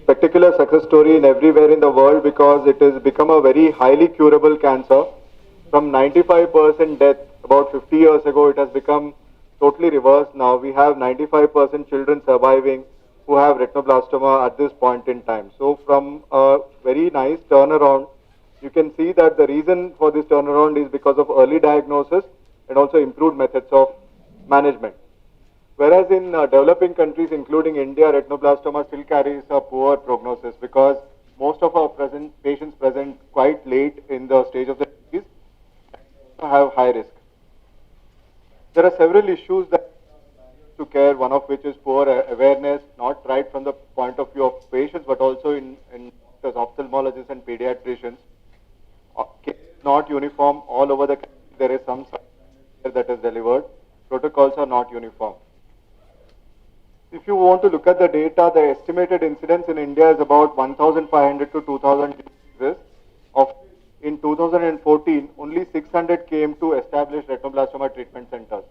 spectacular success story in everywhere in the world because it has become a very highly curable cancer. From 95% death about 50 years ago, it has become totally reversed now. We have 95% children surviving who have retinoblastoma at this point in time. So from a very nice turnaround, you can see that the reason for this turnaround is because of early diagnosis and also improved methods of management. Whereas in developing countries, including India, retinoblastoma still carries a poor prognosis because most of our patients present quite late in the stage of the disease have high risk. There are several issues that to care, one of which is poor awareness, not right from the point of view of patients, but also in doctors, ophthalmologists and pediatricians. Care is not uniform all over the country. There is some care that is delivered. Protocols are not uniform. If you want to look at the data, the estimated incidence in India is about 1,500 to 2,000 cases. In 2014, only 600 came to established retinoblastoma treatment centers.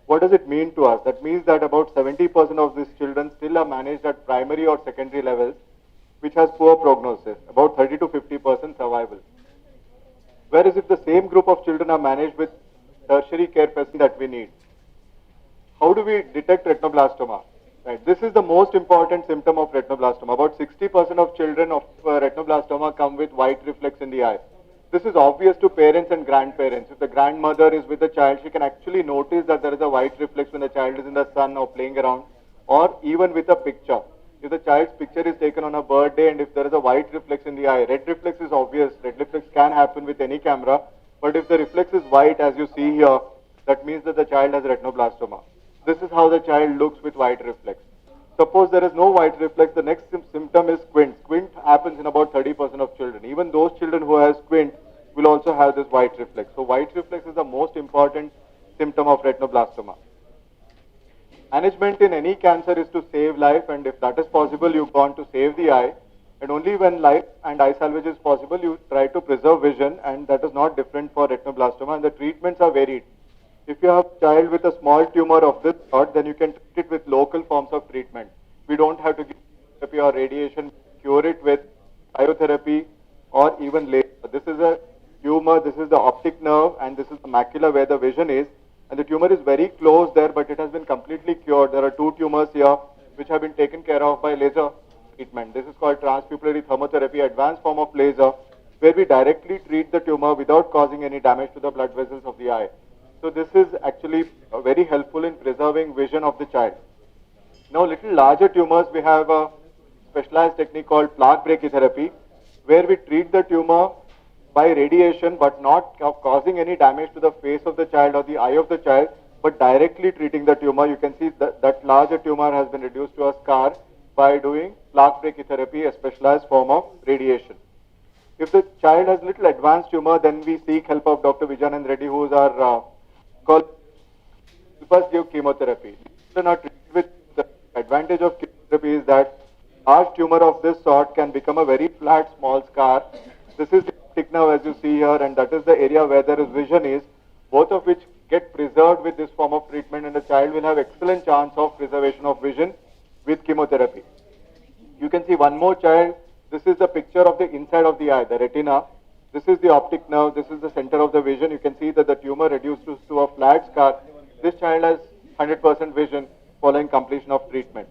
What does it mean to us? That means that about 70% of these children still are managed at primary or secondary levels, which has poor prognosis, about 30 to 50% survival. Whereas if the same group of children are managed with tertiary care facility that we need, how do we detect retinoblastoma? Right. This is the most important symptom of retinoblastoma. About 60% of children of retinoblastoma come with white reflex in the eye. This is obvious to parents and grandparents. If the grandmother is with the child, she can actually notice that there is a white reflex when the child is in the sun or playing around, or even with a picture. If the child's picture is taken on a birthday and if there is a white reflex in the eye, red reflex is obvious. Red reflex can happen with any camera, but if the reflex is white, as you see here, that means that the child has retinoblastoma. This is how the child looks with white reflex. Suppose there is no white reflex, the next symptom is squint. Squint happens in about 30% of children. Even those children who have squint will also have this white reflex. So white reflex is the most important symptom of retinoblastoma. Management in any cancer is to save life, and if that is possible, you go on to save the eye. And only when life and eye salvage is possible, you try to preserve vision, and that is not different for retinoblastoma, and the treatments are varied. If you have a child with a small tumor of this sort, then you can treat it with local forms of treatment. We don't have to give therapy or radiation, cure it with biotherapy or even laser. This is a tumor, this is the optic nerve, and this is the macula where the vision is. And the tumor is very close there, but it has been completely cured. There are two tumors here which have been taken care of by laser treatment. This is called transpupillary thermotherapy, advanced form of laser, where we directly treat the tumor without causing any damage to the blood vessels of the eye. So this is actually very helpful in preserving vision of the child. Now little larger tumors, we have a specialized technique called plaque brachytherapy, where we treat the tumor by radiation but not causing any damage to the face of the child or the eye of the child, but directly treating the tumor. You can see that larger tumor has been reduced to a scar by doing plaque brachytherapy, a specialized form of radiation. If the child has little advanced tumor, then we seek help of Dr. Vijayanand Reddy, who is our help us give chemotherapy. Children are treated with the advantage of chemotherapy is that large tumor of this sort can become a very flat small scar. This is the optic nerve as you see here, and that is the area where there is vision is, both of which get preserved with this form of treatment, and the child will have excellent chance of preservation of vision with chemotherapy. You can see one more child. This is the picture of the inside of the eye, the retina. This is the optic nerve. This is the center of the vision. You can see that the tumor reduces to a flat scar. This child has 100% vision following completion of treatment.